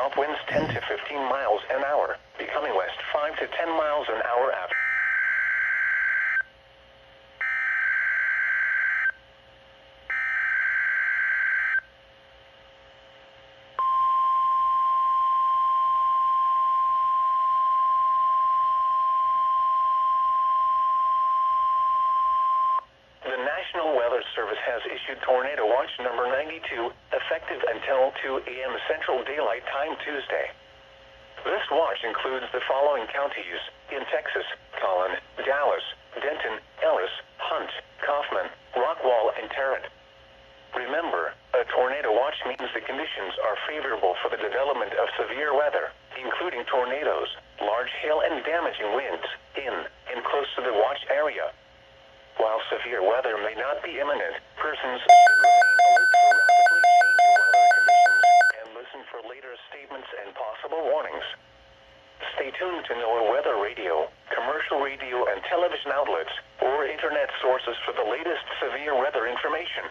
south winds 10 to 15 miles an hour, becoming west 5 to 10 miles an hour after. The National Weather Service has issued Tornado Watch number 92, effective until 2 a.m. Central Daylight Time Tuesday. This watch includes the following counties in Texas: Collin, Dallas, Denton, Ellis, Hunt, Kaufman, Rockwall, and Tarrant. Remember, a tornado watch means the conditions are favorable for the development of severe weather, including tornadoes, large hail, and damaging winds in and close to the watch area. While severe weather may not be imminent, persons should remain alert for rapidly changing weather conditions and listen for later statements and possible warnings. Stay tuned to NOAA weather radio, commercial radio and television outlets, or internet sources for the latest severe weather information.